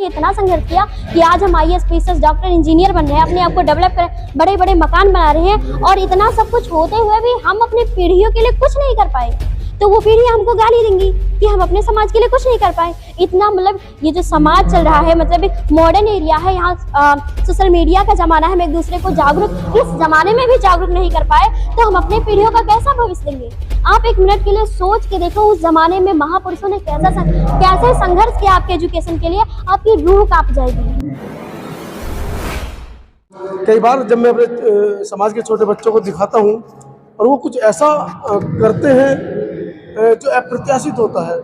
इतना संघर्ष किया कि आज हम IAS, PCS, डॉक्टर, इंजीनियर बन रहे हैं, अपने आप को डेवलप कर बड़े बड़े मकान बना रहे हैं, और इतना सब कुछ होते हुए भी हम अपनी पीढ़ियों के लिए कुछ नहीं कर पाए। तो वो पीढ़ी हमको गाली देंगी कि हम अपने समाज के लिए कुछ नहीं कर पाए। इतना मतलब ये जो समाज चल रहा है, मतलब एक मॉडर्न एरिया है, यहाँ सोशल मीडिया का जमाना है, हम एक दूसरे को जागरूक इस जमाने में भी जागरूक नहीं कर पाए, तो हम अपने पीढ़ियों का कैसा भविष्य देंगे? आप एक मिनट के लिए सोच के देखो, उस जमाने में महापुरुषों ने कैसे संघर्ष किया आपके एजुकेशन के लिए, आपकी रूह कांप जाएगी। कई बार जब मैं अपने समाज के छोटे बच्चों को दिखाता हूँ और वो कुछ ऐसा करते हैं जो अप्रत्याशित होता है,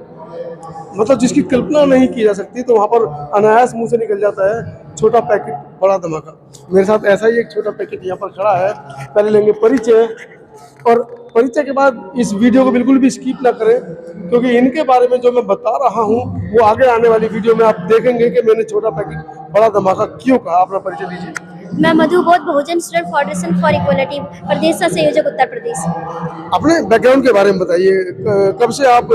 मतलब जिसकी कल्पना नहीं की जा सकती, तो वहाँ पर अनायास मुंह से निकल जाता है छोटा पैकेट बड़ा धमाका। मेरे साथ ऐसा ही एक छोटा पैकेट यहाँ पर खड़ा है। पहले लेंगे परिचय, और परिचय के बाद इस वीडियो को बिल्कुल भी स्किप ना करें, क्योंकि इनके बारे में जो मैं बता रहा हूँ वो आगे आने वाली वीडियो में आप देखेंगे कि मैंने छोटा पैकेट बड़ा धमाका क्यों कहा। अपना परिचय दीजिए। मैं मधु बोध, बहुजन स्टूडेंट फेडरेशन फॉर इक्वलिटी, प्रदेश का संयोजक, उत्तर प्रदेश। अपने बैकग्राउंड के बारे में बताइए, कब से आप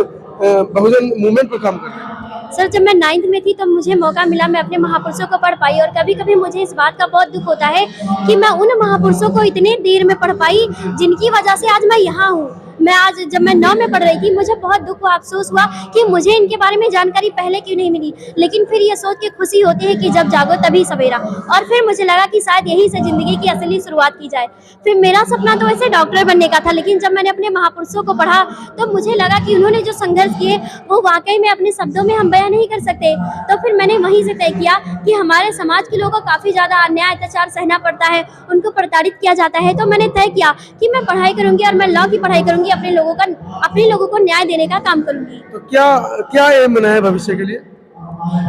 बहुजन मूवमेंट पर काम कर रहे हैं? सर, जब मैं 9th में थी तब मुझे मौका मिला, मैं अपने महापुरुषों को पढ़ पाई, और कभी कभी मुझे इस बात का बहुत दुख होता है कि मैं उन महापुरुषों को इतने देर में पढ़ पाई जिनकी वजह से आज मैं यहाँ हूँ। मैं आज जब मैं 9 में पढ़ रही थी, मुझे बहुत दुख हुआ, अफसोस हुआ कि मुझे इनके बारे में जानकारी पहले क्यों नहीं मिली। लेकिन फिर ये सोच के खुशी होती है कि जब जागो तभी सवेरा, और फिर मुझे लगा कि शायद यही से जिंदगी की असली शुरुआत की जाए। फिर मेरा सपना तो वैसे डॉक्टर बनने का था, लेकिन जब मैंने अपने महापुरुषों को पढ़ा तो मुझे लगा कि उन्होंने जो संघर्ष किए वो वाकई में अपने शब्दों में हम बयां नहीं कर सकते। तो फिर मैंने वहीं से तय किया कि हमारे समाज के लोगों को काफ़ी ज़्यादा अन्याय अत्याचार सहना पड़ता है, उनको प्रताड़ित किया जाता है। तो मैंने तय किया कि मैं पढ़ाई करूंगी, और मैं लॉ की पढ़ाई करूंगी, अपने लोगों को न्याय देने का काम करूंगी। तो क्या एम बनाया है भविष्य के लिए?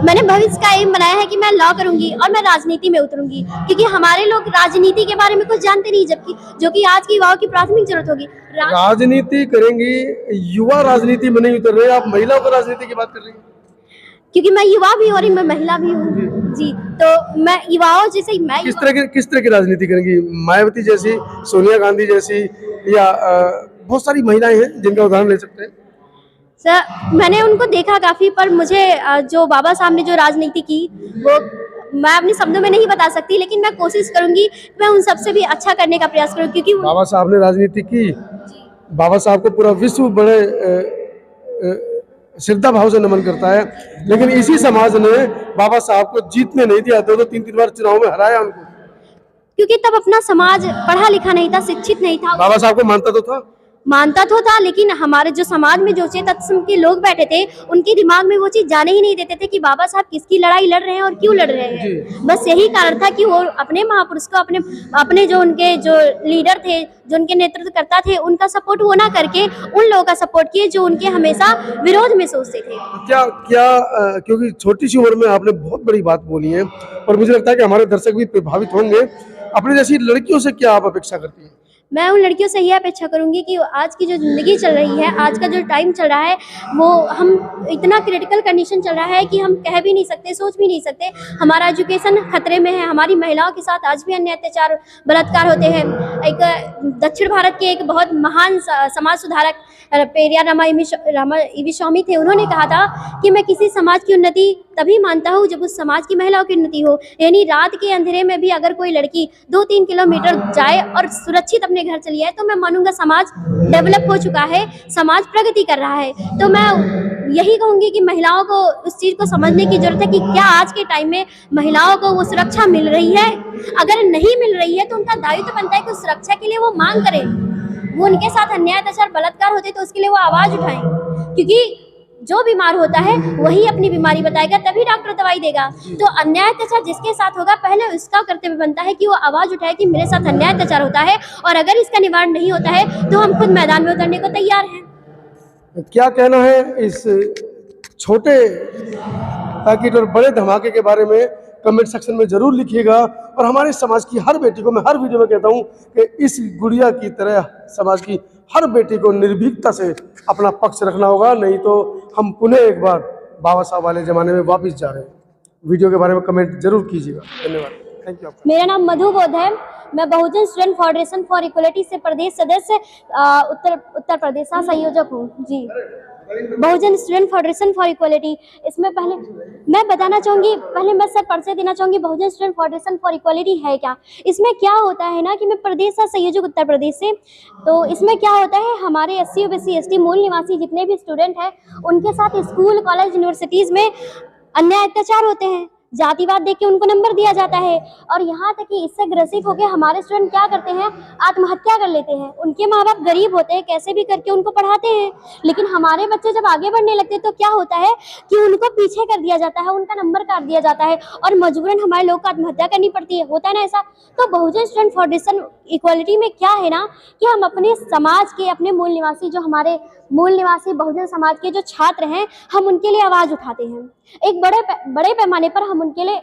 मैंने भविष्य का एम बनाया है कि मैं लॉ करूंगी और मैं राजनीति में उतरूंगी, क्योंकि हमारे लोग राजनीति के बारे में कुछ जानते नहीं, जबकि जो कि आज की युवाओं की प्राथमिक जरूरत होगी। राजनीति करेंगी, युवा राजनीति में नहीं उतर रहे, आप महिलाओं को राजनीति की बात कर रही हैं। क्योंकि मैं युवा भी और मैं महिला भी हूँ जी, तो मैं युवाओं जैसे मैं किस तरह की राजनीति करेंगी? मायावती जैसी, सोनिया गांधी जैसी, या बहुत सारी महिलाएं हैं जिनका उदाहरण ले सकते हैं। सर, मैंने उनको देखा काफी, पर मुझे जो बाबा साहब ने जो राजनीति की वो मैं अपने शब्दों में नहीं बता सकती, लेकिन मैं कोशिश करूंगी मैं उन सबसे भी अच्छा करने का प्रयास करूं, क्योंकि बाबा साहब ने राजनीति की। बाबा साहब को पूरा विश्व बड़े श्रद्धा भाव से नमन करता है, लेकिन इसी समाज ने बाबा साहब को जीतने नहीं दिया, 2-2, 3-3 बार चुनाव में हराया उनको, क्योंकि तब अपना समाज पढ़ा लिखा नहीं था, शिक्षित नहीं था। बाबा साहब को मानता तो था, लेकिन हमारे जो समाज में जो चेत के लोग बैठे थे उनके दिमाग में वो चीज जाने ही नहीं देते थे कि बाबा साहब किसकी लड़ाई लड़ रहे हैं और क्यों लड़ रहे हैं। बस यही कारण था कि वो अपने महापुरुष को अपने जो उनके जो लीडर थे, जो उनके नेतृत्व करता थे, उनका सपोर्ट वो ना करके उन लोगों का सपोर्ट किए जो उनके हमेशा विरोध में सोचते थे। क्योंकि छोटी सी उम्र में आपने बहुत बड़ी बात बोली है, और मुझे लगता है कि हमारे दर्शक भी प्रभावित होंगे। अपनी जैसी लड़कियों से क्या आप अपेक्षा करती हैं? मैं उन लड़कियों से यह अपेक्षा करूंगी कि आज की जो ज़िंदगी चल रही है, आज का जो टाइम चल रहा है, वो हम इतना क्रिटिकल कंडीशन चल रहा है कि हम कह भी नहीं सकते, सोच भी नहीं सकते। हमारा एजुकेशन खतरे में है, हमारी महिलाओं के साथ आज भी अन्य अत्याचार बलात्कार होते हैं। एक दक्षिण भारत के एक बहुत महान समाज सुधारक पेरियार रामाई स्वामी थे, उन्होंने कहा था कि मैं किसी समाज की उन्नति तभी मानता हूँ जब उस समाज की महिलाओं की उन्नति हो। यानी रात के अंधेरे में भी अगर कोई लड़की 2-3 किलोमीटर जाए और सुरक्षित अपने घर चली आए, तो मैं मानूंगा समाज डेवलप हो चुका है, समाज प्रगति कर रहा है। तो मैं यही कहूंगी कि महिलाओं को उस चीज को समझने की जरूरत है कि क्या आज के टाइम में महिलाओं को वो सुरक्षा मिल रही है। अगर नहीं मिल रही है तो उनका दायित्व बनता है कि उस सुरक्षा के लिए वो मांग करें। वो उनके साथ अन्याय अत्याचार बलात्कार होते तो उसके लिए वो आवाज उठाएं, क्योंकि जो बीमार होता है वही अपनी बीमारी बताएगा, तभी डॉक्टर दवाई देगा। तो अन्याय अत्याचार जिसके साथ होगा, पहले उसका कर्तव्य बनता है कि वो आवाज उठाए कि मेरे साथ अन्याय अत्याचार होता है, और अगर इसका निवारण नहीं होता है तो हम खुद मैदान में उतरने को तैयार हैं। क्या कहना है इस छोटे पैकेट और बड़े धमाके के बारे में कमेंट सेक्शन में जरूर लिखिएगा। और हमारे समाज की हर बेटी को मैं हर वीडियो में कहता हूँ कि इस गुड़िया की तरह समाज की हर बेटी को निर्भीकता से अपना पक्ष रखना होगा, नहीं तो हम पुनः एक बार बाबा साहब वाले जमाने में वापस जा रहे हैं। वीडियो के बारे में कमेंट जरूर कीजिएगा। धन्यवाद। Thank you. मेरा नाम मधु बोध है, मैं बहुजन स्टूडेंट फेडरेशन फॉर इक्वलिटी से प्रदेश सदस्य उत्तर प्रदेश का संयोजक हूँ जी। बहुजन स्टूडेंट फेडरेशन फॉर इक्वालिटी। इसमें पहले मैं बताना चाहूँगी, पहले मैं सर परिचय देना चाहूँगी बहुजन स्टूडेंट फेडरेशन फॉर इक्वालिटी है क्या। इसमें क्या होता है ना कि मैं प्रदेश से संयोजक उत्तर प्रदेश से, तो इसमें क्या होता है हमारे SC OBC ST मूल निवासी जितने भी स्टूडेंट हैं उनके साथ स्कूल कॉलेज यूनिवर्सिटीज़ में अन्याय अत्याचार होते हैं, जातिवाद देख के उनको नंबर दिया जाता है, और यहाँ तक कि इससे ग्रसित होकर हमारे स्टूडेंट क्या करते हैं, आत्महत्या कर लेते हैं। उनके माँ बाप गरीब होते हैं, कैसे भी करके उनको पढ़ाते हैं, लेकिन हमारे बच्चे जब आगे बढ़ने लगते हैं तो क्या होता है कि उनको पीछे कर दिया जाता है, उनका नंबर काट दिया जाता है और मजबूरन हमारे लोग को आत्महत्या करनी पड़ती है। होता है ना ऐसा। तो बहुजन स्टूडेंट फेडरेशन इक्वालिटी में क्या है ना कि हम अपने समाज के, अपने मूल निवासी, जो हमारे मूल निवासी बहुजन समाज के जो छात्र हैं, हम उनके लिए आवाज़ उठाते हैं। एक बड़े पैमाने पर हम उनके लिए,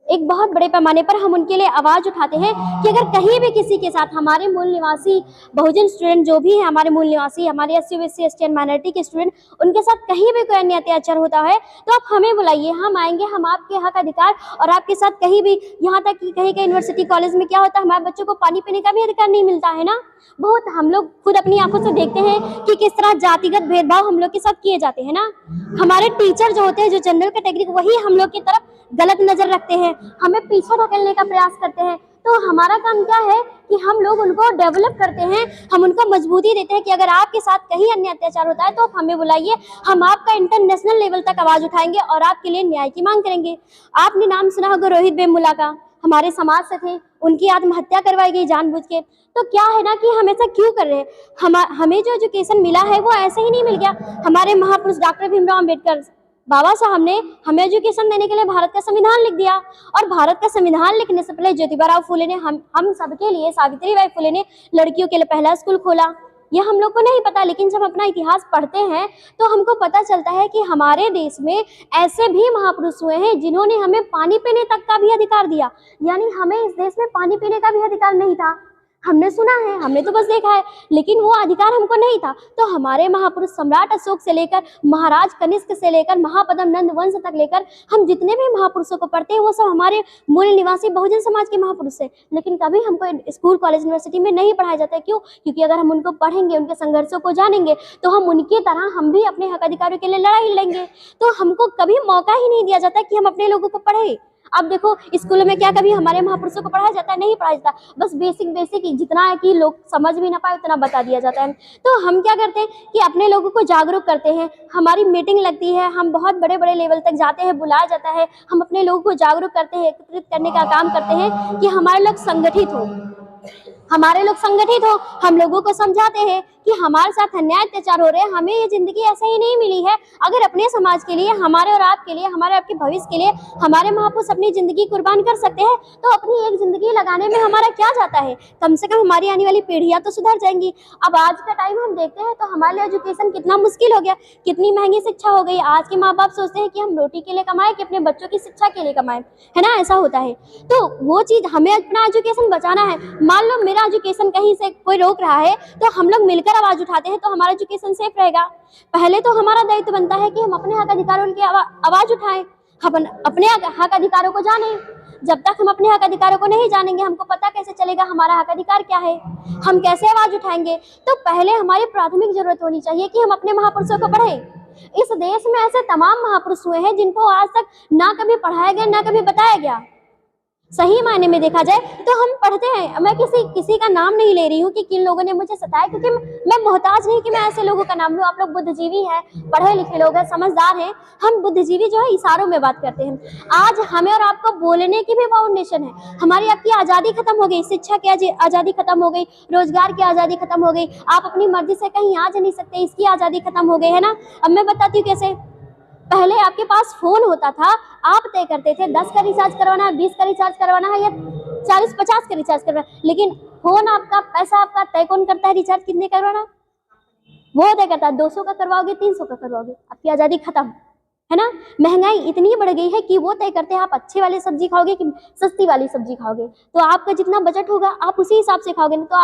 एक बहुत बड़े पैमाने पर हम उनके लिए आवाज़ उठाते हैं कि अगर कहीं भी किसी के साथ हमारे मूल निवासी बहुजन स्टूडेंट जो भी हैं, हमारे मूल निवासी, हमारे SC OBC ST and minority के स्टूडेंट, उनके साथ कहीं भी कोई अन्य अत्याचार होता है तो आप हमें बुलाइए, हम आएंगे, हम आपके हक अधिकार और आपके साथ कहीं भी, यहाँ तक कि कहीं कहीं यूनिवर्सिटी कॉलेज में क्या होता है, हमारे बच्चों को पानी पीने का भी अधिकार नहीं मिलता है ना। बहुत हम लोग खुद अपनी आंखों से देखते हैं कि किस तरह जातिगत भेदभाव हम लोग के साथ किए जाते हैं ना। हमारे टीचर जो होते हैं, जो जनरल कैटेगरी, वही हम लोग की तरफ गलत नजर रखते हैं, हमें पीछे ढकेलने का प्रयास करते हैं। तो हमारा काम क्या है कि हम लोग उनको डेवलप करते हैं, हम उनको मजबूती देते हैं कि अगर आपके साथ कहीं अन्य अत्याचार होता है तो आप हमें बुलाइए, हम आपका इंटरनेशनल लेवल तक आवाज़ उठाएंगे और आपके लिए न्याय की मांग करेंगे। आपने नाम सुना होगा रोहित वेमुला का, हमारे समाज से थे, उनकी आत्महत्या करवाई गई जानबूझ के। तो क्या है ना कि हम ऐसा क्यों कर रहे हैं, हमें जो एजुकेशन मिला है वो ऐसे ही नहीं मिल गया। हमारे महापुरुष डॉक्टर भीमराव अम्बेडकर बाबा साहब ने हमें एजुकेशन देने के लिए भारत का संविधान लिख दिया, और भारत का संविधान लिखने से पहले ज्योतिबा फुले ने हम सबके लिए, सावित्रीबाई फुले ने लड़कियों के लिए पहला स्कूल खोला। यह हम लोग को नहीं पता, लेकिन जब अपना इतिहास पढ़ते हैं तो हमको पता चलता है कि हमारे देश में ऐसे भी महापुरुष हुए हैं जिन्होंने हमें पानी पीने तक का भी अधिकार दिया। यानी हमें इस देश में पानी पीने का भी अधिकार नहीं था। हमने सुना है, हमने तो बस देखा है, लेकिन वो अधिकार हमको नहीं था। तो हमारे महापुरुष सम्राट अशोक से लेकर महाराज कनिष्क से लेकर महापद्म नंद वंश तक लेकर हम जितने भी महापुरुषों को पढ़ते हैं वो सब हमारे मूल निवासी बहुजन समाज के महापुरुष हैं। लेकिन कभी हमको स्कूल कॉलेज यूनिवर्सिटी में नहीं पढ़ाया जाता है। क्यों? क्योंकि अगर हम उनको पढ़ेंगे, उनके संघर्षों को जानेंगे तो हम उनकी तरह हम भी अपने हक अधिकारों के लिए लड़ाई लड़ेंगे। तो हमको कभी मौका ही नहीं दिया जाता कि हम अपने लोगों को पढ़ें। अब देखो स्कूलों में क्या कभी हमारे महापुरुषों को पढ़ाया जाता है? नहीं पढ़ाया जाता, बस बेसिक जितना है कि लोग समझ भी ना पाए उतना बता दिया जाता है। तो हम क्या करते हैं कि अपने लोगों को जागरूक करते हैं, हमारी मीटिंग लगती है, हम बहुत बड़े बड़े लेवल तक जाते हैं, बुलाया जाता है, हम अपने लोगों को जागरूक करते हैं, एकत्रित करने का काम करते हैं कि हमारे लोग संगठित हो, हमारे लोग संगठित हो, हम लोगों को समझाते हैं कि हमारे साथ अन्याय अत्याचार हो रहे हैं, हमें ये जिंदगी ऐसे ही नहीं मिली है। अगर अपने समाज के लिए, हमारे और आपके लिए, हमारे आपके भविष्य के लिए हमारे महापुरुष अपनी जिंदगी कुर्बान कर सकते हैं तो अपनी एक जिंदगी लगाने में हमारा क्या जाता है? कम से कम हमारी आने वाली पीढ़ियां तो सुधर जाएंगी। अब आज का टाइम हम देखते हैं तो हमारे लिए एजुकेशन कितना मुश्किल हो गया, कितनी महंगी शिक्षा हो गई। आज के माँ बाप सोचते हैं कि हम रोटी के लिए कमाएं कि अपने बच्चों की शिक्षा के लिए कमाएं, है ना? ऐसा होता है। तो वो चीज हमें अपना एजुकेशन बचाना है। मान लो मेरा एजुकेशन कहीं से कोई रोक रहा है तो हम लोग मिलकर आवाज उठाते हैं तो हमारा एजुकेशन सेफ रहेगा। पहले तो हमारा दायित्व बनता है कि हम अपने हक अधिकारों की आवाज उठाएं, हम अपने हक अधिकारों को जानें। जब तक हम अपने हक अधिकारों को नहीं जानेंगे हमको पता कैसे चलेगा हमारा हक अधिकार क्या है, हम कैसे आवाज उठाएंगे? तो पहले हमारी प्राथमिक जरूरत होनी चाहिए कि हम अपने महापुरुषों को पढ़ें। इस देश में ऐसे तमाम महापुरुष हुए हैं जिनको आज तक ना कभी पढ़ाया गया, ना कभी बताया गया। सही मायने में देखा जाए तो हम पढ़ते हैं। मैं किसी का नाम नहीं ले रही हूँ कि किन लोगों ने मुझे सताया, क्योंकि मैं मोहताज नहीं कि मैं ऐसे लोगों का नाम लूँ। आप लोग बुद्धिजीवी हैं, पढ़े लिखे लोग हैं, समझदार हैं। हम बुद्धिजीवी जो है इशारों में बात करते हैं। आज हमें और आपको बोलने की भी फाउंडेशन है। हमारी आपकी आज़ादी खत्म हो गई, शिक्षा की आज़ादी खत्म हो गई, रोजगार की आज़ादी खत्म हो गई, आप अपनी मर्जी से कहीं आ जा नहीं सकते, इसकी आज़ादी खत्म हो गई, है ना? अब मैं बताती हूँ कैसे। पहले आपके पास फोन होता था, आप तय करते थे 10 का रिचार्ज करवाना है, 20 का रिचार्ज करवाना है या 40-50 का रिचार्ज करवाना है। लेकिन फोन आपका, पैसा आपका, तय कौन करता है रिचार्ज कितने करवाना? वो तय करता है। 200 का करवाओगे, 300 का करवाओगे, आपकी आज़ादी खत्म। है ना। महंगाई इतनी बढ़ गई है कि वो तय करते हैं आप अच्छे वाली सब्जी खाओगे कि सस्ती वाली सब्जी खाओगे। तो आपका जितना बजट होगा आप उसी हिसाब से खाओगे, नहीं तो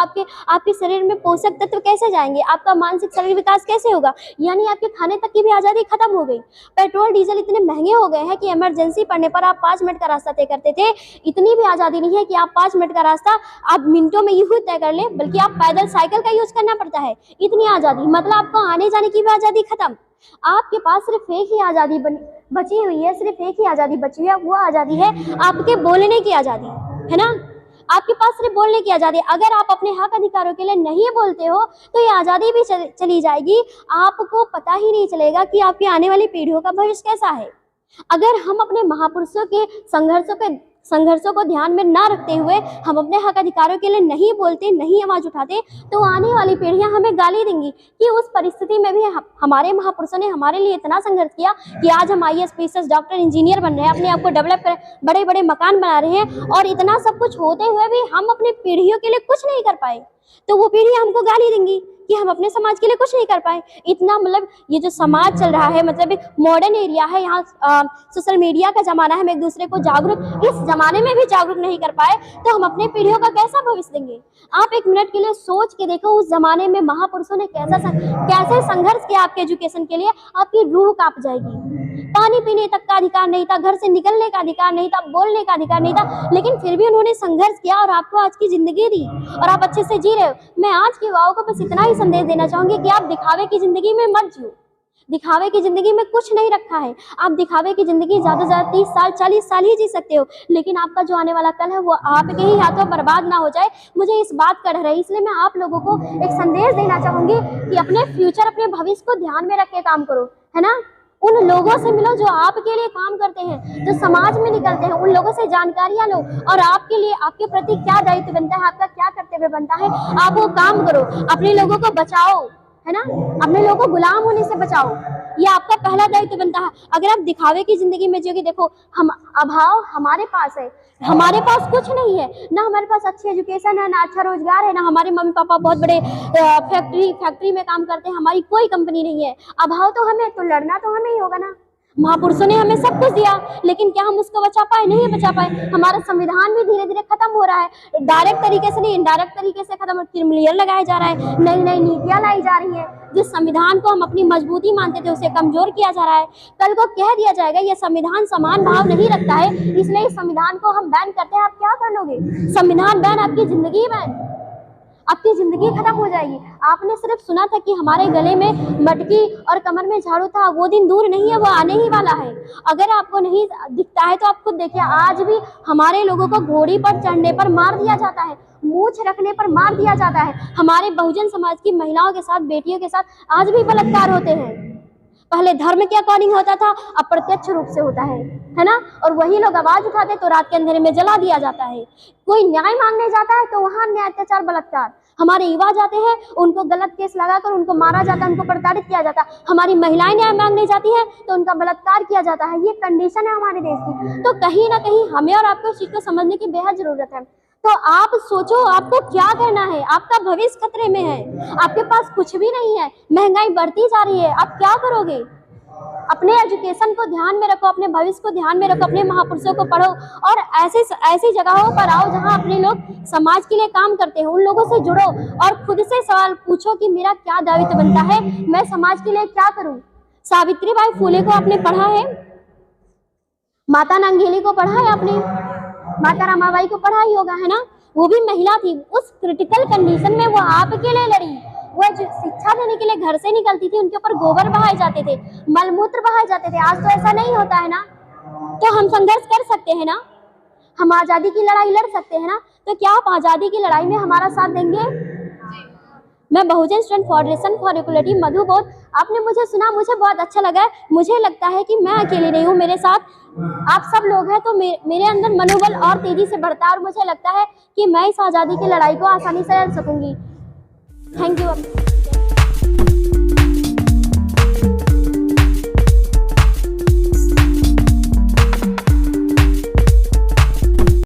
आपके शरीर में पोषक तत्व कैसे जाएंगे, आपका मानसिक शरीर विकास कैसे होगा। यानी आपके खाने तक की भी आज़ादी खत्म हो गई। पेट्रोल डीजल इतने महंगे हो गए हैं कि इमरजेंसी पड़ने पर आप 5 मिनट का रास्ता तय करते थे, इतनी भी आज़ादी नहीं है कि आप 5 मिनट का रास्ता आप मिनटों में यूं तय कर लें, बल्कि आप पैदल साइकिल का यूज करना पड़ता है। इतनी आज़ादी, मतलब आपको आने जाने की भी आज़ादी खत्म। आपके पास सिर्फ एक ही आज़ादी बची हुई है, सिर्फ एक ही आज़ादी बची है, वो आज़ादी है आपके बोलने की आज़ादी, है ना। आपके पास सिर्फ बोलने की आज़ादी। अगर आप अपने हक अधिकारों के लिए नहीं बोलते हो तो ये आज़ादी भी चली जाएगी। आपको पता ही नहीं चलेगा कि आपकी आने वाली पीढ़ियों का भविष्य कैसा है। अगर हम अपने महापुरुषों के संघर्षों को ध्यान में ना रखते हुए हम अपने हक अधिकारों के लिए नहीं बोलते, नहीं आवाज उठाते, तो आने वाली पीढ़ियां हमें गाली देंगी कि उस परिस्थिति में भी हमारे महापुरुषों ने हमारे लिए इतना संघर्ष किया कि आज हम IAS PCS डॉक्टर इंजीनियर बन रहे हैं, अपने आप को डेवलप कर बड़े बड़े मकान बना रहे हैं, और इतना सब कुछ होते हुए भी हम अपनी पीढ़ियों के लिए कुछ नहीं कर पाए। तो वो पीढ़ी हमको गाली देंगी कि हम अपने समाज के लिए कुछ नहीं कर पाए। इतना, मतलब ये जो समाज चल रहा है, मतलब एक मॉडर्न एरिया है, यहाँ सोशल मीडिया का जमाना है, हम एक दूसरे को जागरूक इस जमाने में भी जागरूक नहीं कर पाए तो हम अपने पीढ़ियों का कैसा भविष्य देंगे। आप एक मिनट के लिए सोच के देखो, उस जमाने में महापुरुषों ने कैसे संघर्ष किया आपके एजुकेशन के लिए, आपकी रूह कांप जाएगी। पानी पीने तक का अधिकार नहीं था, घर से निकलने का अधिकार नहीं था, बोलने का अधिकार नहीं था, लेकिन फिर भी उन्होंने संघर्ष किया और आपको आज की जिंदगी दी और आप अच्छे से जी रहे हो। मैं आज के युवाओं को बस इतना ही संदेश देना चाहूंगी कि आप दिखावे की जिंदगी में मत जियो। दिखावे की जिंदगी में कुछ नहीं रखा है। आप दिखावे की जिंदगी ज्यादा से ज्यादा 30 साल 40 साल ही जी सकते हो, लेकिन आपका जो आने वाला कल है वो आपके ही हाथों बर्बाद ना हो जाए, मुझे इस बात का डर है। इसलिए मैं आप लोगों को एक संदेश देना चाहूंगी कि अपने फ्यूचर, अपने भविष्य को ध्यान में रख के काम करो, है ना। उन लोगों से मिलो जो आपके लिए काम करते हैं, जो समाज में निकलते हैं, उन लोगों से जानकारियां लो और आपके लिए, आपके प्रति क्या दायित्व बनता है, आपका क्या कर्तव्य बनता है, आप वो काम करो। अपने लोगों को बचाओ, है ना, अपने लोगों को गुलाम होने से बचाओ, ये आपका पहला दायित्व बनता है। अगर आप दिखावे की जिंदगी में जियोगे, देखो हम अभाव हमारे पास है, हमारे पास कुछ नहीं है, ना हमारे पास अच्छी एजुकेशन है, ना अच्छा रोजगार है, ना हमारे मम्मी पापा बहुत बड़े फैक्ट्री में काम करते हैं, हमारी कोई कंपनी नहीं है। अभाव तो हमें, तो लड़ना तो हमें ही होगा ना। महापुरुषों ने हमें सब कुछ दिया, लेकिन क्या हम उसको बचा पाए? नहीं बचा पाए। हमारा संविधान भी धीरे धीरे खत्म हो रहा है, डायरेक्ट तरीके से नहीं, इनडायरेक्ट तरीके से खत्म, क्रिमिनल लगाया जा रहा है, नई नई नीतियां लाई जा रही है। जिस संविधान को हम अपनी मजबूती मानते थे उसे कमजोर किया जा रहा है। कल को कह दिया जाएगा ये संविधान समान भाव नहीं रखता है, इसलिए इस संविधान को हम बैन करते हैं। आप क्या कर लोगे? संविधान बैन, आपकी जिंदगी बैन, आपकी जिंदगी खत्म हो जाएगी। आपने सिर्फ सुना था कि हमारे गले में मटकी और कमर में झाड़ू था, वो दिन दूर नहीं है, वो आने ही वाला है। अगर आपको नहीं दिखता है तो आप खुद देखिए, आज भी हमारे लोगों को घोड़ी पर चढ़ने पर मार दिया जाता है, मूछ रखने पर मार दिया जाता है। हमारे बहुजन समाज की महिलाओं के साथ, बेटियों के साथ आज भी बलात्कार होते हैं। पहले धर्म के अकॉर्डिंग होता था, अब प्रत्यक्ष रूप से होता है ना। और वही लोग आवाज उठाते तो रात के अंधेरे में जला दिया जाता है। कोई न्याय मांगने जाता है तो वहां न्याय, अत्याचार, बलात्कार। हमारे युवा जाते हैं, उनको गलत केस लगाकर उनको मारा जाता है, उनको प्रताड़ित किया जाता है। हमारी महिलाएं न्याय मांगने जाती है तो उनका बलात्कार किया जाता है। ये कंडीशन है हमारे देश की। तो कहीं ना कहीं हमें और आपको इस चीज को समझने की बेहद जरूरत है। तो आप सोचो आपको क्या करना है, आपका भविष्य खतरे में है, आपके पास कुछ भी नहीं है, महंगाई बढ़ती जा रही है, आप क्या करोगे? अपने एजुकेशन को ध्यान में रखो, अपने भविष्य को ध्यान में रखो, अपने महापुरुषों को पढ़ो और ऐसी जगहों पर आओ जहां अपने लोग समाज के लिए काम करते हैं, उन लोगों से जुड़ो और खुद से सवाल पूछो कि मेरा क्या दायित्व बनता है, मैं समाज के लिए क्या करूं। सावित्रीबाई फुले को आपने पढ़ा है, माता नंगेली को पढ़ा है आपने, माता रमाबाई को पढ़ा ही होगा, है ना। वो भी महिला थी, उस क्रिटिकल कंडीशन में वो आपके लिए लड़ी। वो शिक्षा देने के लिए घर से निकलती थी, उनके ऊपर गोबर बहाए जाते थे, मलमूत्र बहाए जाते थे। आज तो ऐसा नहीं होता है ना। तो हम संघर्ष कर सकते हैं ना, हम आजादी की लड़ाई लड़ सकते हैं ना। तो क्या आप आजादी की लड़ाई में हमारा साथ देंगे? मैं बहुजन स्टूडेंट फेडरेशन फॉर इक्वलिटी मधु बोध, आपने मुझे सुना, मुझे बहुत अच्छा लगा। मुझे लगता है कि मैं अकेली नहीं हूँ, मेरे साथ आप सब लोग हैं, तो मेरे अंदर मनोबल और तेजी से बढ़ता है और मुझे लगता है कि मैं इस आज़ादी की लड़ाई को आसानी से लड़ सकूंगी। Thank you.